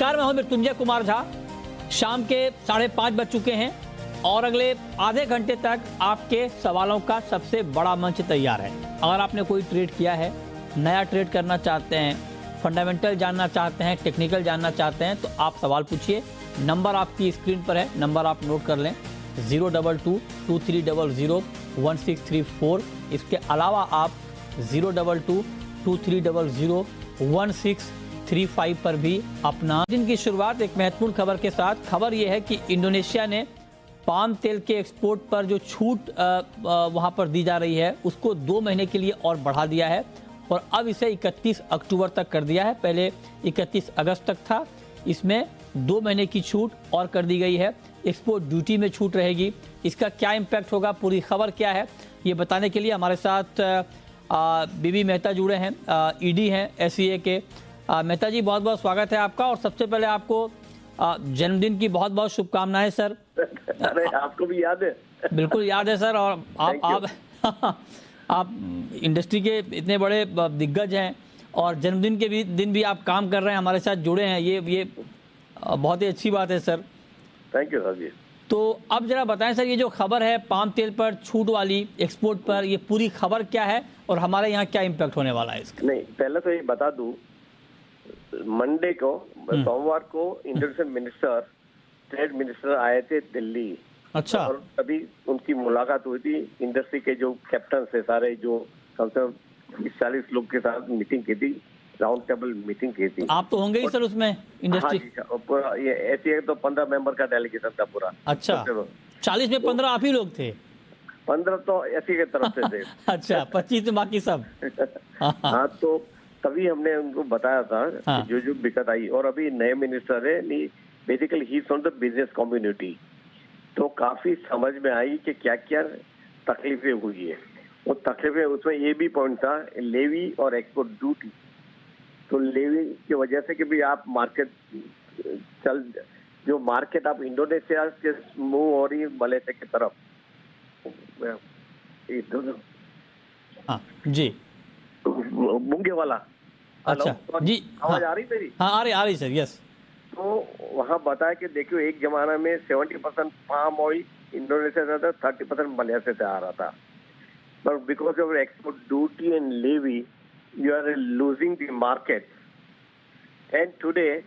नमस्कार, मैं हूं मृत्युंजय कुमार झा। शाम के 5:30 बज चुके हैं और अगले आधे घंटे तक आपके सवालों का सबसे बड़ा मंच तैयार है। अगर आपने कोई ट्रेड किया है, नया ट्रेड करना चाहते हैं, फंडामेंटल जानना चाहते हैं, टेक्निकल जानना चाहते हैं, तो आप सवाल पूछिए। नंबर आपकी स्क्रीन पर है, नंबर आप नोट कर लें 022-2300-1634। इसके अलावा आप 022-2300-1635 पर भी अपना। दिन की शुरुआत एक महत्वपूर्ण खबर के साथ। खबर यह है कि इंडोनेशिया ने पाम तेल के एक्सपोर्ट पर जो छूट वहां पर दी जा रही है उसको 2 महीने के लिए और बढ़ा दिया है और अब इसे 31 अक्टूबर तक कर दिया है। पहले 31 अगस्त तक था। इसमें 2 महीने की छूट और कर दी गई है। एक्सपोर्ट ड्यूटी में छूट रहेगी। इसका क्या इम्पैक्ट होगा, पूरी खबर क्या है, ये बताने के लिए हमारे साथ बीबी मेहता जुड़े हैं, ईडी हैं एसईए के। मेहता जी, बहुत बहुत स्वागत है आपका। और सबसे पहले आपको जन्मदिन की बहुत बहुत शुभकामनाएं सर। अरे आपको भी याद है? बिल्कुल याद है सर। और आप इंडस्ट्री के इतने बड़े दिग्गज हैं और जन्मदिन के दिन भी आप काम कर रहे हैं, हमारे साथ जुड़े हैं, ये बहुत ही अच्छी बात है सर। थैंक यू सर जी। तो अब जरा बताएं सर, ये जो खबर है पाम तेल पर छूट वाली एक्सपोर्ट पर, ये पूरी खबर क्या है और हमारे यहाँ क्या इम्पैक्ट होने वाला है इसका? नहीं, पहले तो ये बता दूं, मंडे को, सोमवार को इंडोनेशियन मिनिस्टर, ट्रेड मिनिस्टर आए थे दिल्ली। अच्छा। और अभी उनकी मुलाकात हुई थी। इंडस्ट्री के जो कैप्टन है सारे, जो कम से कम 40 लोग के साथ मीटिंग की थी, राउंड टेबल मीटिंग की थी। आप तो होंगे ही सर उसमें इंडस्ट्री? हाँ, पूरा ये ऐसे तो 15 मेंबर का डेलीगेशन था पूरा। अच्छा, 40 में 15 आप ही लोग थे? 15 तो ऐसी की तरफ से थे। अच्छा, 25 में बाकी सब। हाँ, तो तभी हमने उनको बताया था हाँ। कि जो दिक्कत आई। और अभी नए मिनिस्टर है, basically he from the business community, तो काफी समझ में आई कि क्या क्या तकलीफें हुई है। वो तकलीफें, उसमें ये भी पॉइंट था लेवी और एक्सपोर्ट ड्यूटी। तो लेवी की वजह से कि भी आप मार्केट जो मार्केट आप इंडोनेशिया के मूव हो रही है मलेशिया की तरफ। हाँ जी, मूंगे वाला। अच्छा जी, आवाज हाँ, आ रही मेरी? हाँ आ रही सर, यस। तो वहाँ बताया कि देखियो, एक जमाना में 70% पाम ऑयल इंडोनेशिया से था, 30% मलेशिया से आ रहा था। But because of export duty and levy, you are losing the market. And today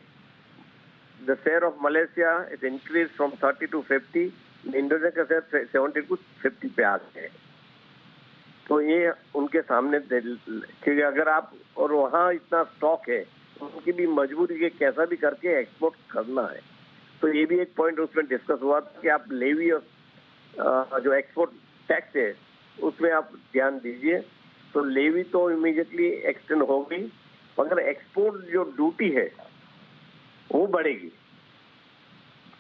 the share of Malaysia is increase from 30 to 50। Indonesia का शेयर 70 to 50 पे आ गए। तो ये उनके सामने, क्योंकि अगर आप, और वहाँ इतना स्टॉक है, उनकी भी मजबूरी है कैसा भी करके एक्सपोर्ट करना है। तो ये भी एक पॉइंट उसमें डिस्कस हुआ कि आप लेवी और जो एक्सपोर्ट टैक्स है उसमें आप ध्यान दीजिए। तो लेवी तो इमीडिएटली एक्सटेंड होगी, मगर एक्सपोर्ट जो ड्यूटी है वो बढ़ेगी।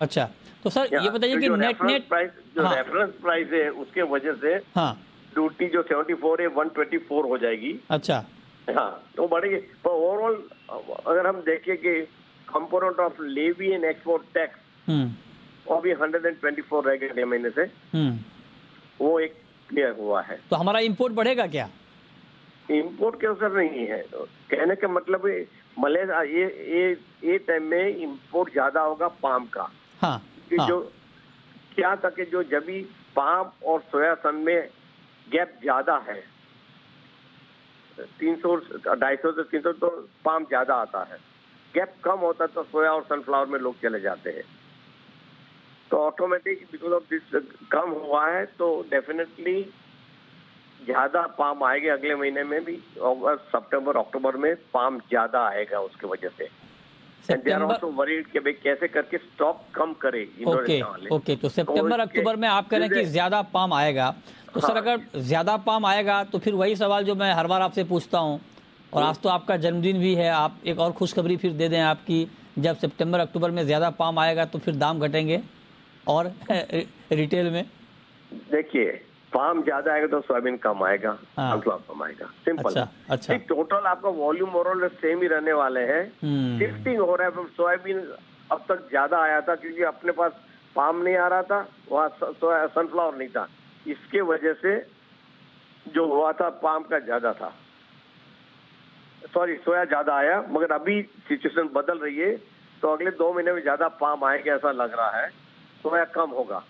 अच्छा, तो सर ये बताइए कि नेट प्राइस, जो रेफरेंस प्राइस है उसके वजह से हाँ, ड्यूटी जो 74 है 124 हो जाएगी। अच्छा, हाँ, तो बढ़ेगी। पर ओवरऑल अगर हम देखें कि component of levy and export tax, वो भी 124 रह गए महीने से, वो एक क्लियर हुआ है। तो हमारा इंपोर्ट बढ़ेगा क्या? इंपोर्ट के असर नहीं है। कहने का मतलब मलेशिया ये टाइम में इंपोर्ट ज्यादा होगा पाम का। हाँ, कि हाँ। जो क्या था कि जो जब भी पाम और सोया सन में गैप ज्यादा है, 300 250 से 300, तो पाम ज्यादा आता है। गैप कम होता है तो सोया और सनफ्लावर में लोग चले जाते हैं। तो automatic because of this come हुआ है, तो डेफिनेटली ज्यादा पाम आएगा अगले महीने में भी। अगस्त, सितंबर, अक्टूबर में पाम ज्यादा आएगा उसकी वजह से। And they are also worried कि भाई कैसे करके स्टॉक कम करे इंडोनेशिया वाले। ओके, तो सितंबर अक्टूबर में आप कह रहे हैं कि ज्यादा पाम आएगा। तो सर, अगर ज्यादा पाम आएगा तो फिर वही सवाल जो मैं हर बार आपसे पूछता हूँ, और आज तो आपका जन्मदिन भी है, आप एक और खुशखबरी फिर दे दें आपकी, जब सितंबर अक्टूबर में ज्यादा पाम आएगा तो फिर दाम घटेंगे और रिटेल में? देखिए, पाम ज्यादा आएगा तो सोयाबीन कम आएगा, सनफ्लावर कम आएगा। सिंपल। अच्छा। टोटल आपका वॉल्यूम मोरल सेम ही रहने वाले हैं। शिफ्टिंग हो रहा है। सोयाबीन अब तक ज्यादा आया था क्योंकि अपने पास पाम नहीं आ रहा था, वहाँ सनफ्लावर नहीं था। इसके वजह से जो हुआ था पाम का ज्यादा था, सॉरी सोया ज्यादा आया। मगर अभी सिचुएशन बदल रही है। तो अगले 2 महीने में ज्यादा पाम आएगा ऐसा लग रहा है, तो या कम होगा।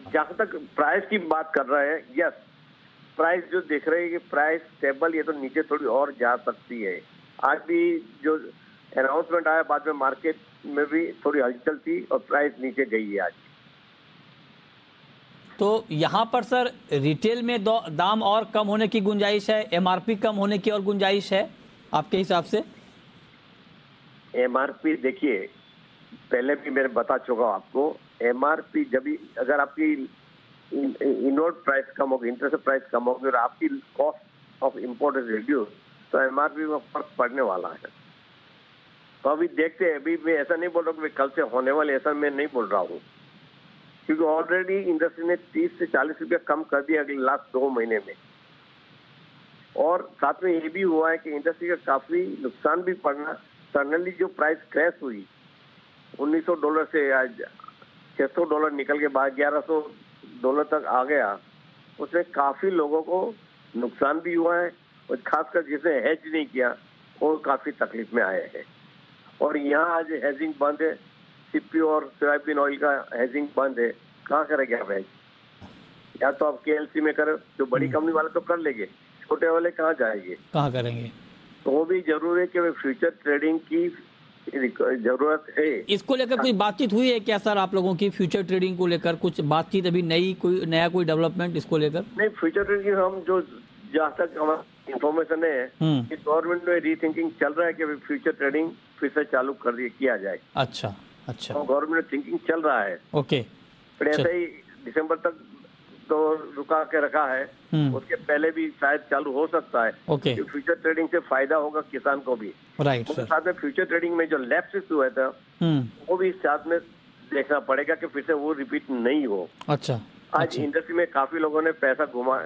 जहां तक प्राइस की बात कर रहे हैं, यस, प्राइस जो देख रहे हैं कि प्राइस स्टेबल, ये तो नीचे थोड़ी और जा सकती है। आज भी जो अनाउंसमेंट आया बाद में मार्केट में भी थोड़ी हलचल थी और प्राइस नीचे गई है आज। तो यहाँ पर सर रिटेल में दाम और कम होने की गुंजाइश है, एमआरपी कम होने की और गुंजाइश है आपके हिसाब से? एमआरपी देखिए, पहले भी मैंने बता चुका हूं आपको, एमआरपी जब भी अगर आपकी इनवर्ड प्राइस कम होगी, इंटरेस्ट प्राइस कम होगी और आपकी cost of import is reduce, तो एमआरपी में फर्क पड़ने वाला है। तो अभी देखते हैं, अभी मैं ऐसा नहीं बोल रहा हूँ कि कल से होने वाले, ऐसा मैं नहीं बोल रहा हूँ, क्योंकि ऑलरेडी इंडस्ट्री ने 30 से 40 रुपया कम कर दिया अगले लास्ट 2 महीने में। और साथ में ये भी हुआ है कि इंडस्ट्री का काफी नुकसान भी पड़ना। सडनली जो प्राइस क्रैश हुई $1900 से आज $600 निकल के बाद $1100 तक आ गया, उसमें काफी लोगों को नुकसान भी हुआ है और खासकर जिसने हेज नहीं किया वो काफी तकलीफ में आए हैं। और यहाँ आज हेजिंग बंद है, सीपीओ और सोयाबीन ऑयल का हेजिंग बंद है। कहाँ करेंगे आप हेज? या तो आप केएलसी में करें, जो बड़ी कंपनी वाले तो कर लेंगे, छोटे वाले कहाँ जाएंगे, कहाँ करेंगे? तो वो भी जरूरी है कि फ्यूचर ट्रेडिंग की जरूरत है। इसको लेकर कुछ बातचीत हुई है क्या सर आप लोगों की? फ्यूचर ट्रेडिंग को लेकर कुछ बातचीत अभी नया कोई डेवलपमेंट इसको लेकर? नहीं, फ्यूचर ट्रेडिंग हम जो जहाँ तक हमारा इंफॉर्मेशन है कि गवर्नमेंट में रीथिंकिंग चल रहा है कि फ्यूचर ट्रेडिंग फिर से चालू किया जाए। अच्छा अच्छा, तो गवर्नमेंट थिंकिंग चल रहा है। ओके, फिर ऐसे ही दिसंबर तक तो रुका के रखा है, उसके पहले भी शायद चालू हो सकता है। ओके, फ्यूचर ट्रेडिंग से फायदा होगा किसान को भी। Right sir. साथ में फ्यूचर ट्रेडिंग में जो लैप्सेस हुआ था वो भी साथ में देखना पड़ेगा कि फिर से वो रिपीट नहीं हो। अच्छा, आज इंडस्ट्री में काफी लोगों ने पैसा घुमा,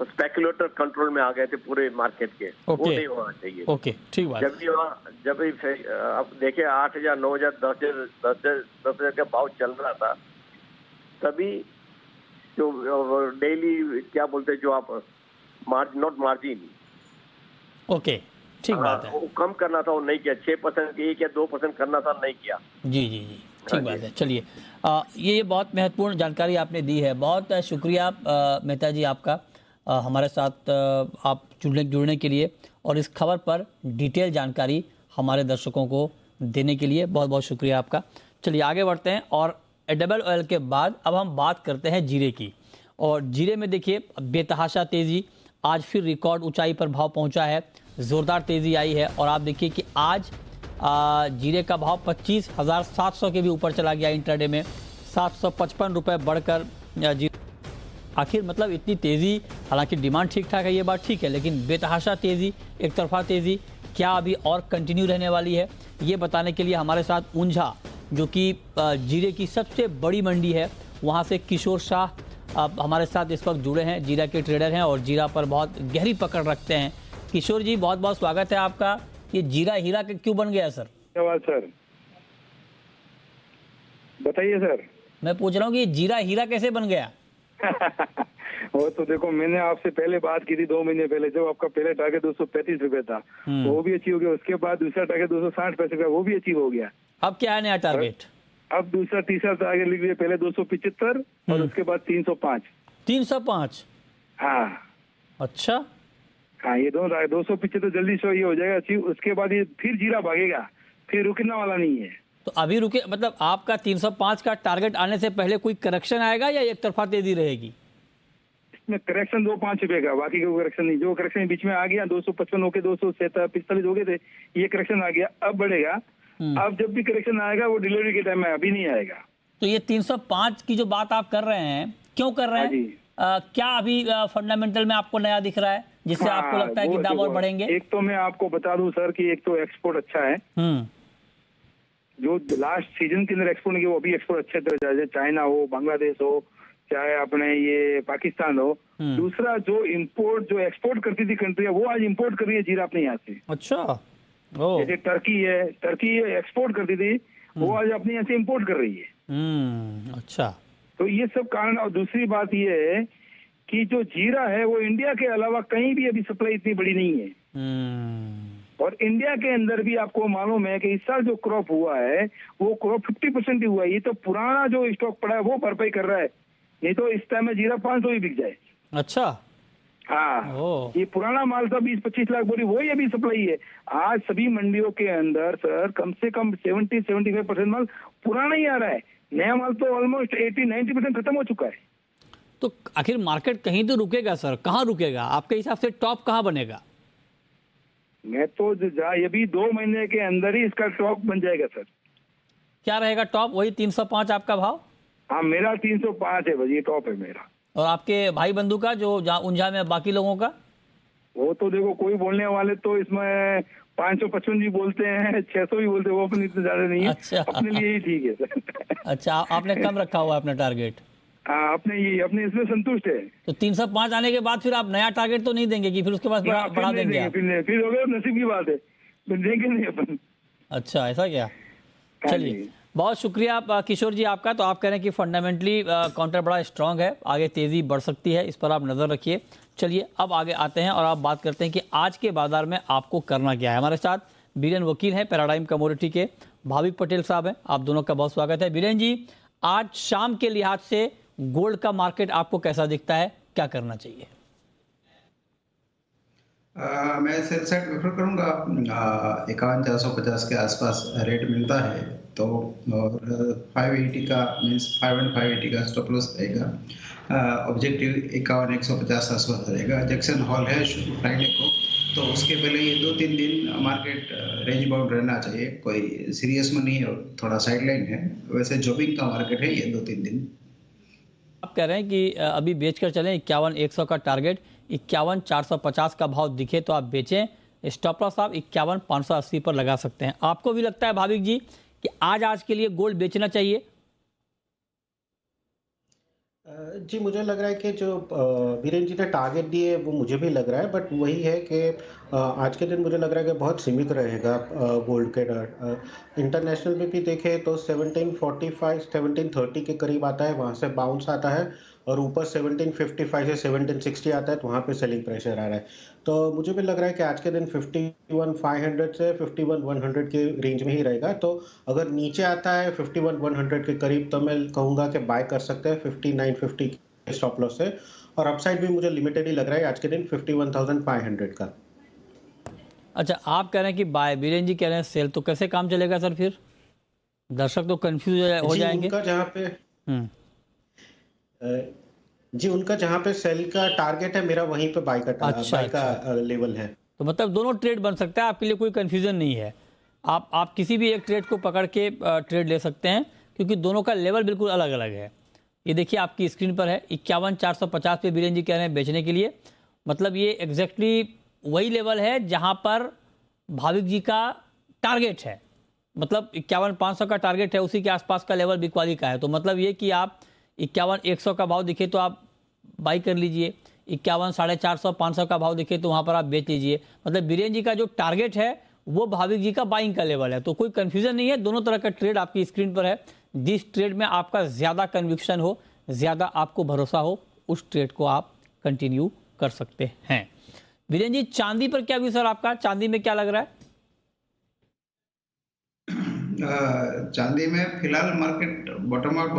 स्पेकुलेटर कंट्रोल में आ गए थे पूरे मार्केट के, वो नहीं होना चाहिए। ओके, ठीक बात। जब भी आप देखे 8,000, 9,000, 10,000 का भाव चल रहा था, तभी जो डेली क्या बोलते हैं, जो आप नॉट मार्जिन, ओके, ठीक बात है, वो कम करना था, वो नहीं किया। 6% 1 या 2% करना था, नहीं किया। जी जी जी, ठीक बात है। चलिए, ये बहुत महत्वपूर्ण जानकारी आपने दी है, बहुत शुक्रिया मेहता जी आपका हमारे साथ आप जुड़ने के लिए और इस खबर पर डिटेल जानकारी हमारे दर्शकों को देने के लिए बहुत बहुत शुक्रिया आपका। चलिए आगे बढ़ते हैं और एडिबल ऑयल के बाद अब हम बात करते हैं जीरे की। और जीरे में देखिए बेतहाशा तेज़ी, आज फिर रिकॉर्ड ऊंचाई पर भाव पहुंचा है, ज़ोरदार तेज़ी आई है। और आप देखिए कि आज जीरे का भाव 25,700 के भी ऊपर चला गया इंट्राडे में, 755 रुपये बढ़कर आखिर मतलब इतनी तेज़ी, हालांकि डिमांड ठीक ठाक है, ये बात ठीक है, लेकिन बेतहाशा तेज़ी, एक तरफा तेज़ी क्या अभी और कंटिन्यू रहने वाली है, ये बताने के लिए हमारे साथ ऊंझा जो कि जीरे की सबसे बड़ी मंडी है, वहाँ से किशोर शाह हमारे साथ इस वक्त जुड़े हैं, जीरा के ट्रेडर हैं और जीरा पर बहुत गहरी पकड़ रखते हैं। किशोर जी, बहुत बहुत स्वागत है आपका। ये जीरा हीरा क्यों बन गया सर? धन्यवाद सर, बताइए सर। मैं पूछ रहा हूँ कि जीरा हीरा कैसे बन गया? वो तो देखो, मैंने आपसे पहले बात की थी 2 महीने पहले, जब आपका पहले टारगेट 235 रुपए था, वो भी अचीव हो गया। उसके बाद दूसरा टारगेट 260 पैसे का, वो भी अचीव हो गया। अब क्या है नया टारगेट? अब दूसरा तीसरा टारगेट लिख दिया, पहले 275 और उसके बाद 305। 305? हाँ अच्छा, हाँ, ये दोनों 275 जल्दी से ये हो जाएगा अचीव। उसके बाद ये फिर जीरा भागेगा, फिर रुकने वाला नहीं है। तो अभी रुके, मतलब आपका 305 का टारगेट आने से पहले कोई करेक्शन आएगा या एक तरफा तेजी रहेगी? इसमें करेक्शन 2-5 रुपए का, बाकी कोई करेक्शन नहीं। जो करेक्शन बीच में आ गया 255 होके 245 हो गए थे, ये करेक्शन आ गया, अब बढ़ेगा। अब जब भी करेक्शन आएगा वो डिलीवरी के टाइम में, अभी नहीं आएगा। तो ये 305 की जो बात आप कर रहे हैं, क्यों कर रहे हैं? क्या अभी फंडामेंटल में आपको नया दिख रहा है जिससे आपको लगता है कि दाम और बढ़ेंगे? एक तो मैं आपको बता दूं सर कि एक तो एक्सपोर्ट अच्छा है, जो लास्ट सीजन के अंदर एक्सपोर्ट किया वो अभी एक्सपोर्ट अच्छे तरह जा रहे, चाइना हो, बांग्लादेश हो, चाहे अपने ये पाकिस्तान हो। दूसरा, जो इंपोर्ट जो एक्सपोर्ट करती थी कंट्री, वो आज इंपोर्ट कर रही है जीरा अपने यहाँ से। अच्छा, जैसे टर्की है, टर्की एक्सपोर्ट करती थी, वो आज अपने यहाँ से इंपोर्ट कर रही है। अच्छा, तो ये सब कारण। और दूसरी बात ये है कि जो जीरा है वो इंडिया के अलावा कहीं भी अभी सप्लाई इतनी बड़ी नहीं है। और इंडिया के अंदर भी आपको मालूम है कि इस साल जो क्रॉप हुआ है वो क्रॉप 50% ही हुआ है। ये तो पुराना जो स्टॉक पड़ा है वो भरपाई कर रहा है, नहीं तो इस टाइम में जीरा 500 ही बिक जाए। अच्छा। हाँ, ओह। ये पुराना माल था 20-25 लाख बोरी, वही अभी सप्लाई है। आज सभी मंडियों के अंदर सर कम से कम 70-75% माल पुराना ही आ रहा है, नया माल तो ऑलमोस्ट 80-90% खत्म हो चुका है। तो आखिर मार्केट कहीं तो रुकेगा सर, कहाँ रुकेगा आपके हिसाब से? टॉप कहाँ बनेगा? मैं तो ये भी 2 महीने के अंदर ही इसका टॉप बन जाएगा सर। क्या रहेगा टॉप? वही 305 आपका भाव? हाँ, मेरा 305 है भाई, ये टॉप है मेरा। और आपके भाई बंधु का जो उंझा में बाकी लोगों का? वो तो देखो, कोई बोलने वाले तो इसमें 555 भी बोलते हैं, 600 भी बोलते हैं, वो अपने इतने ज्यादा नहीं है। अच्छा। अपने लिए ही ठीक है सर। अच्छा, आपने कम रखा हुआ है अपना टारगेट? हाँ, अपने इसमें संतुष्ट है। तो 305 आने के बाद फिर आप नया टारगेट तो नहीं देंगे कि फिर उसके बाद बढ़ा देंगे आप? फिर हो गया, नसीब की बात है, फिर देंगे नहीं अपन। अच्छा, ऐसा क्या? हाँ चलिए, जी। बहुत शुक्रिया किशोर जी आपका। तो आप कह रहे हैं कि फंडामेंटली काउंटर बड़ा स्ट्रांग है, आगे तेजी बढ़ सकती है, इस पर आप नजर रखिए। चलिए अब आगे आते हैं और आप बात करते हैं कि आज के बाजार में आपको करना क्या है। हमारे साथ बीरेन वकील हैं, पैराडाइम कमोडिटी के, भाविक पटेल साहब हैं, आप दोनों का बहुत स्वागत है। बीरेन जी, आज शाम के लिहाज से गोल्ड का मार्केट आपको कैसा दिखता है, क्या करना चाहिए? मैं सेल साइड प्रेफर करूंगा। 51,450 के आसपास रेट मिलता है, तो और 580 का मीन्स 580 का स्टॉप लॉस रहेगा। ऑब्जेक्टिव 51,150 आसपास रहेगा। जैक्सन हॉल है फ्राइडे को, तो उसके पहले ये 2-3 दिन मार्केट रेंज बाउंड रहना चाहिए। कोई सीरियस में नहीं है, थोड़ा साइडलाइन है। वैसे जॉबिंग का मार्केट है ये 2-3 दिन। आप कह रहे हैं कि अभी बेचकर चलें, 51,100 का टारगेट, 51,450 का भाव दिखे तो आप बेचें। स्टॉप लॉस आप 51,580 पर लगा सकते हैं। आपको भी लगता है भाविक जी कि आज के लिए गोल्ड बेचना चाहिए? जी, मुझे लग रहा है कि जो बीरेन जी ने टारगेट दिए वो मुझे भी लग रहा है, बट वही है कि आज के दिन मुझे लग रहा है कि बहुत सीमित रहेगा गोल्ड के दर। इंटरनेशनल में भी देखें तो 1745 1730 के करीब आता है, वहाँ से बाउंस आता है, और ऊपर 1755 से 1760 आता है, तो वहाँ पे सेलिंग प्रेशर आ रहा है। तो मुझे भी लग रहा है कि आज के दिन 51,500 से 51,100 के रेंज में ही रहेगा। तो अगर नीचे आता है 51,100 के करीब, तो मैं कहूँगा कि बाय कर सकते हैं 5950 के स्टॉप लॉस से। और अपसाइड भी मुझे लिमिटेड ही लग रहा है आज के दिन 51,500 का। अच्छा, आप कह रहे हैं कि बाय, बीरेन जी कह रहे हैं सेल, तो कैसे काम चलेगा सर? फिर दर्शक तो कंफ्यूज हो जाएंगे। उनका जहाँ पे जी, उनका जहाँ पे सेल का टारगेट है, मेरा वहीं पे बाय का लेवल है। तो मतलब दोनों ट्रेड बन सकता है, आपके लिए कोई कंफ्यूजन नहीं है। आप किसी भी एक ट्रेड को पकड़ के ट्रेड ले सकते हैं, क्योंकि दोनों का लेवल बिल्कुल अलग अलग है। ये देखिए आपकी स्क्रीन पर है, 51,450 पे बीरेन जी कह रहे हैं बेचने के लिए। मतलब ये एग्जैक्टली वही लेवल है जहां पर भाविक जी का टारगेट है। मतलब 51,500 का टारगेट है, उसी के आसपास का लेवल बिकवाली का है। तो मतलब ये कि आप 51,100 का भाव दिखे तो आप बाई कर लीजिए, 51,450 500 का भाव दिखे तो वहां पर आप बेच लीजिए। मतलब बीरेन जी का जो टारगेट है वो भाविक जी का बाइंग का लेवल है। तो कोई कंफ्यूजन नहीं है, दोनों तरह का ट्रेड आपकी स्क्रीन पर है। जिस ट्रेड में आपका ज्यादा कन्विक्शन हो, ज्यादा आपको भरोसा हो, उस ट्रेड को आप कंटिन्यू कर सकते हैं। बीरेन जी, चांदी पर क्या व्यू सर आपका? चांदी में क्या लग रहा है? चांदी में फिलहाल मार्केट बॉटम आउट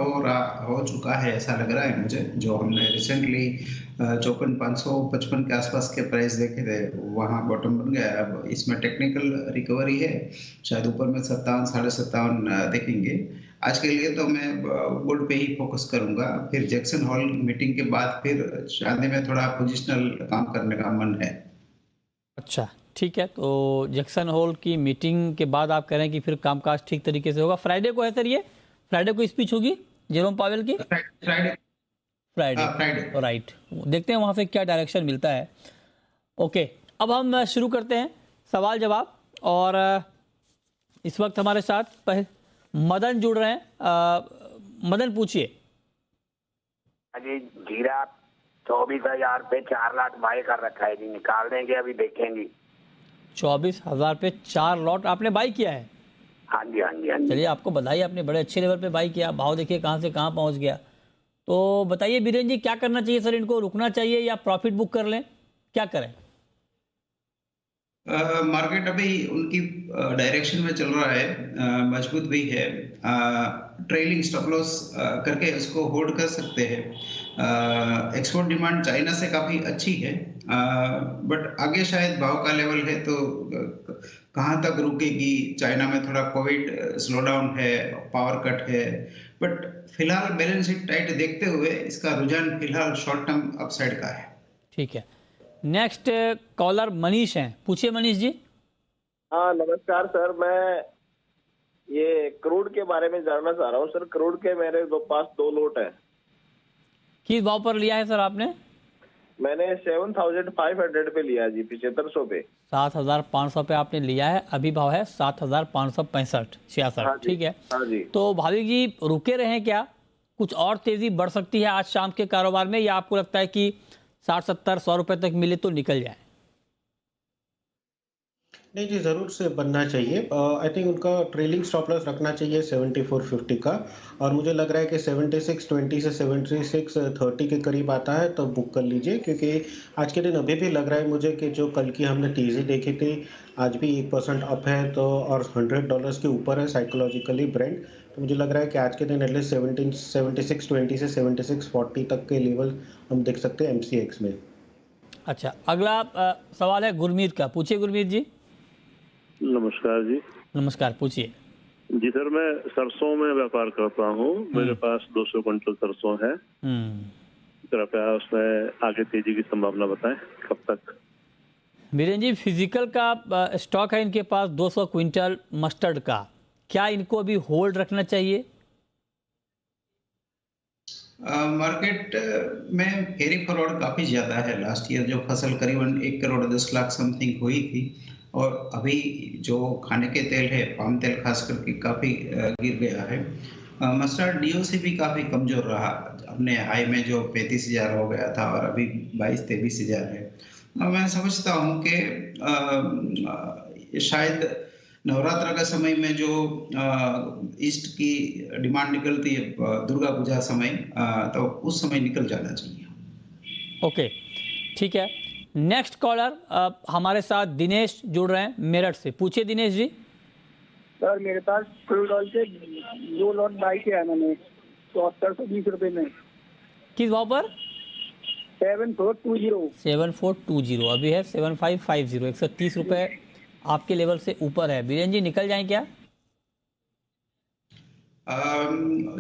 हो चुका है, ऐसा लग रहा है मुझे। जो हमने रिसेंटली 54,555 के आसपास के प्राइस देखे थे, वहाँ बॉटम बन गया। अब इसमें टेक्निकल रिकवरी है, शायद ऊपर में 57 57.5 देखेंगे। आज के लिए तो मैं गोल्ड पे ही फोकस करूंगा। फिर जैक्सन हॉल मीटिंग के बाद फिर चांदी में थोड़ा पोजिशनल काम करने का मन है। अच्छा, ठीक है। तो जैक्सन होल की मीटिंग के बाद आप कह रहे हैं कि फिर कामकाज ठीक तरीके से होगा। फ्राइडे को है सर, ये फ्राइडे को स्पीच होगी जेरोम पावेल की? Friday right. देखते हैं वहां से क्या डायरेक्शन मिलता है। ओके, अब हम शुरू करते हैं सवाल जवाब। और इस वक्त हमारे साथ मदन जुड़ रहे हैं। मदन, पूछिए। जी, जीरा 24,000 पे 4 लाख बाय कर रखा है जी, निकाल देंगे अभी देखेंगे। 24,000 पे 4 लॉट आपने बाई किया है? हाँ जी, हाँ जी, हाँ जी। चलिए, आपको बधाई, आपने बड़े अच्छे लेवल पे बाई किया। भाव देखिए कहाँ से कहाँ पहुंच गया। तो बताइए बीरेन जी, क्या करना चाहिए सर? इनको रुकना चाहिए या प्रॉफिट बुक कर लें, क्या करें? मार्केट अभी उनकी डायरेक्शन में चल रहा है, मजबूत भी है। ट्रेलिंग स्टॉप लॉस करके उसको होल्ड कर सकते हैं। एक्सपोर्ट डिमांड चाइना से काफी अच्छी है, बट आगे शायद भाव का लेवल है तो कहाँ तक रुकेगी। चाइना में थोड़ा कोविड स्लो डाउन है, पावर कट है, बट फिलहाल बैलेंस शीट टाइट देखते हुए इसका रुझान फिलहाल शॉर्ट टर्म अपसाइड का है। ठीक है, नेक्स्ट कॉलर मनीष हैं, पूछिए मनीष जी। हाँ नमस्कार सर, मैं ये क्रूड के बारे में जानना चाह रहा हूँ सर। क्रूड के मेरे पास 2 लोट है। किस भाव पर लिया है सर आपने? मैंने 7,500 पे लिया जी, 7500 पे। 7,500 पे आपने लिया है, अभी भाव है 7,565 66। हाँ जी, ठीक है, हाँ जी। तो भाविक जी रुके रहे क्या? कुछ और तेजी बढ़ सकती है आज शाम के कारोबार में, या आपको लगता है कि 60-70-100 रुपए तक मिले तो निकल जाए? नहीं जी, ज़रूर से बनना चाहिए। आई थिंक उनका ट्रेलिंग स्टॉप लॉस रखना चाहिए 7450 का, और मुझे लग रहा है कि 7620 से 7630 के करीब आता है तो बुक कर लीजिए, क्योंकि आज के दिन अभी भी लग रहा है मुझे कि जो कल की हमने तेज़ी देखी थी आज भी 1% अप है, तो और $100 के ऊपर है साइकोलॉजिकली ब्रेंट। तो मुझे लग रहा है कि आज के दिन एटलीस्ट 7620 से 7640 तक के लेवल हम देख सकते हैं MCX में। अच्छा, अगला सवाल है गुरमीत का, पूछिए गुरमीत जी। नमस्कार जी। नमस्कार, पूछिए। जी सर, मैं सरसों में व्यापार करता हूँ। मेरे पास 200 क्विंटल सरसों है। कृपया उसमें आगे तेजी की संभावना बताएं, कब तक? बीरेन जी, फिजिकल का स्टॉक है इनके पास 200 क्विंटल मस्टर्ड का, क्या इनको अभी होल्ड रखना चाहिए? मार्केट में कैरी फॉरवर्ड काफी ज्यादा है। लास्ट ईयर जो फसल करीबन 1,10,00,000 समथिंग हुई थी, और अभी जो खाने के तेल है, पाम तेल खास करके काफी गिर गया है। मस्टर्ड DOC भी काफी कमजोर रहा, अपने हाई में जो 35,000 हो गया था और अभी 22-23,000 है। मैं समझता हूँ कि शायद नवरात्र का समय में जो ईस्ट की डिमांड निकलती है, दुर्गा पूजा समय, तो उस समय निकल जाना चाहिए। ओके, ठीक है। नेक्स्ट कॉलर हमारे साथ दिनेश जुड़ रहे हैं मेरठ से, पूछिए दिनेश जी। सर मेरे पास क्रूड ऑयल से 2 लॉट बाई किया है मैंने 7420 रुपए में। किस भाव पर? 7420। 7420, अभी है 7550, 130 रुपए आपके लेवल से ऊपर है। बीरेन जी निकल जाए क्या?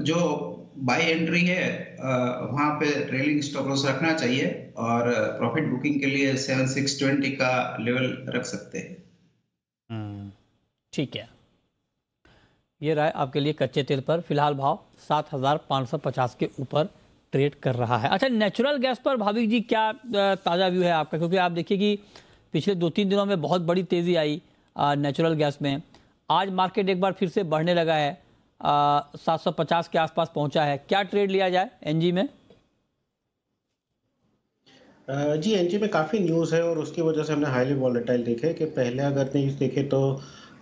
जो बाई एंट्री है वहां पे ट्रेलिंग स्टॉप लॉस रखना चाहिए, और प्रॉफिट बुकिंग के लिए 7620 का लेवल रख सकते हैं। ठीक है, ये रहा आपके लिए कच्चे तेल पर फिलहाल भाव 7,550 के ऊपर ट्रेड कर रहा है। अच्छा, नेचुरल गैस पर भाविक जी क्या ताज़ा व्यू है आपका? क्योंकि आप देखिए कि पिछले 2-3 दिनों में बहुत बड़ी तेज़ी आई नेचुरल गैस में। आज मार्केट एक बार फिर से बढ़ने लगा है, 750 के आसपास पहुंचा है। क्या ट्रेड लिया जाए एनजी में? जी, एनजी में काफ़ी न्यूज़ है और उसकी वजह से हमने हाईली वॉलेटाइल देखे कि पहले अगर न्यूज़ देखे तो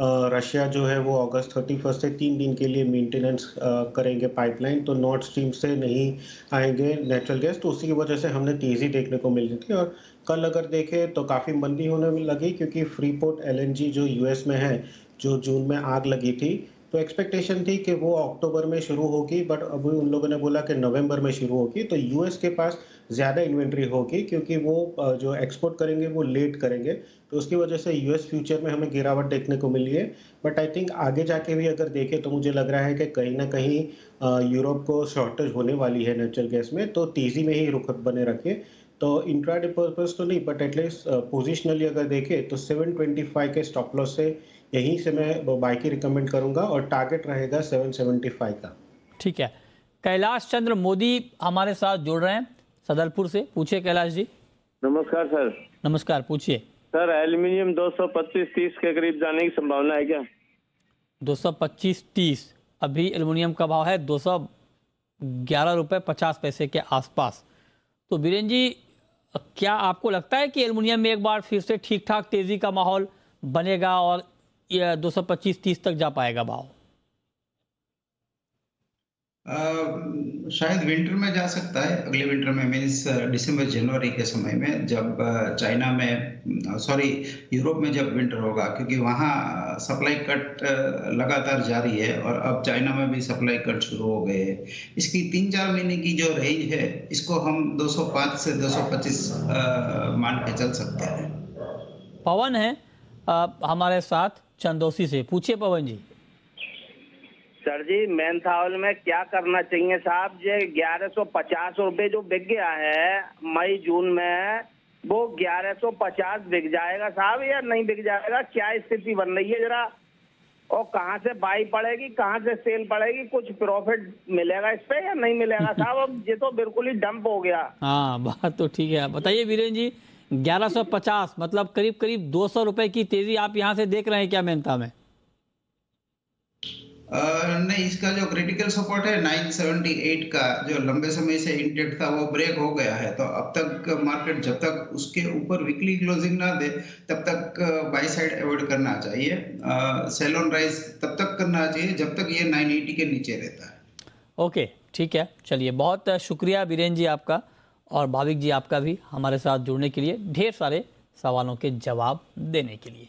रशिया जो है वो अगस्त 31 से 3 दिन के लिए मेंटेनेंस करेंगे पाइपलाइन, तो नॉर्थ स्ट्रीम से नहीं आएंगे नेचुरल गैस, तो उसी की वजह से हमने तेज़ी देखने को मिल रही थी। और कल अगर देखें तो काफ़ी मंदी होने में लगी, क्योंकि फ्रीपोर्ट LNG जो US में है, जो जून में आग लगी थी, तो एक्सपेक्टेशन थी कि वो अक्टूबर में शुरू होगी, बट अभी उन लोगों ने बोला कि नवंबर में शुरू होगी। तो US के पास ज़्यादा इन्वेंट्री होगी, क्योंकि वो जो एक्सपोर्ट करेंगे वो लेट करेंगे, तो उसकी वजह से US फ्यूचर में हमें गिरावट देखने को मिली है। बट आई थिंक आगे जाके भी अगर देखें तो मुझे लग रहा है कि कहीं ना कहीं यूरोप को शॉर्टेज होने वाली है नेचुरल गैस में, तो तेज़ी में ही रुख बने रखिए। तो इंट्राडे पर्पस तो नहीं, बट एटलीस्ट पोजिशनली अगर देखें तो 725 के स्टॉप लॉस से यहीं से मैं बाय की रिकमेंड करूंगा, और टारगेट रहेगा 775 का। ठीक है, कैलाश चंद्र मोदी हमारे साथ जुड़ रहे हैं सदलपुर से, पूछिए कैलाश जी। नमस्कार सर। नमस्कार, पूछिए। सर एल्यूमिनियम 225-30 के करीब जाने की संभावना है क्या? 225-30, अभी एल्युमिनियम का भाव है 211 रुपये 50 पैसे के आसपास। तो बीरेन जी, क्या आपको लगता है कि एल्युमिनियम में एक बार फिर से ठीक ठाक तेजी का माहौल बनेगा और 225-30 तक जा पाएगा भाव? शायद विंटर में जा सकता है, अगले विंटर में, मीन्स दिसंबर जनवरी के समय में, जब चाइना में, सॉरी, यूरोप में जब विंटर होगा, क्योंकि वहाँ सप्लाई कट लगातार जारी है और अब चाइना में भी सप्लाई कट शुरू हो गए हैं। इसकी 3-4 महीने की जो रेंज है, इसको हम 205 से 225 मान के चल सकते हैं। पवन है हमारे साथ चंदौसी से, पूछिए पवन जी। सर जी, मैनथावल में क्या करना चाहिए साहब? ये 1150 रुपए जो बिक गया है मई जून में, वो 1150 बिक जाएगा साहब या नहीं बिक जाएगा? क्या स्थिति बन रही है जरा? और कहाँ से बाई पड़ेगी, कहाँ से सेल पड़ेगी? कुछ प्रॉफिट मिलेगा इस पे या नहीं मिलेगा साहब? अब ये तो बिल्कुल ही डंप हो गया। हाँ, बात तो ठीक है। बताइए वीरेंद्र जी, 1150 मतलब करीब करीब 200 रुपए की तेजी आप यहाँ से देख रहे हैं क्या मेहनता में? नहीं, इसका जो क्रिटिकल सपोर्ट है 978 का, जो लंबे समय से इंटेक्ट था, वो ब्रेक हो गया है। तो अब तक मार्केट जब तक उसके ऊपर वीकली क्लोजिंग ना दे तब तक बाई साइड अवॉइड करना चाहिए। सेल ऑन राइज तब तक करना चाहिए जब तक ये 980 के नीचे रहता है। ओके, ठीक है, चलिए, बहुत शुक्रिया वीरेंद्र जी आपका, और भाविक जी आपका भी हमारे साथ जुड़ने के लिए, ढेर सारे सवालों के जवाब देने के लिए।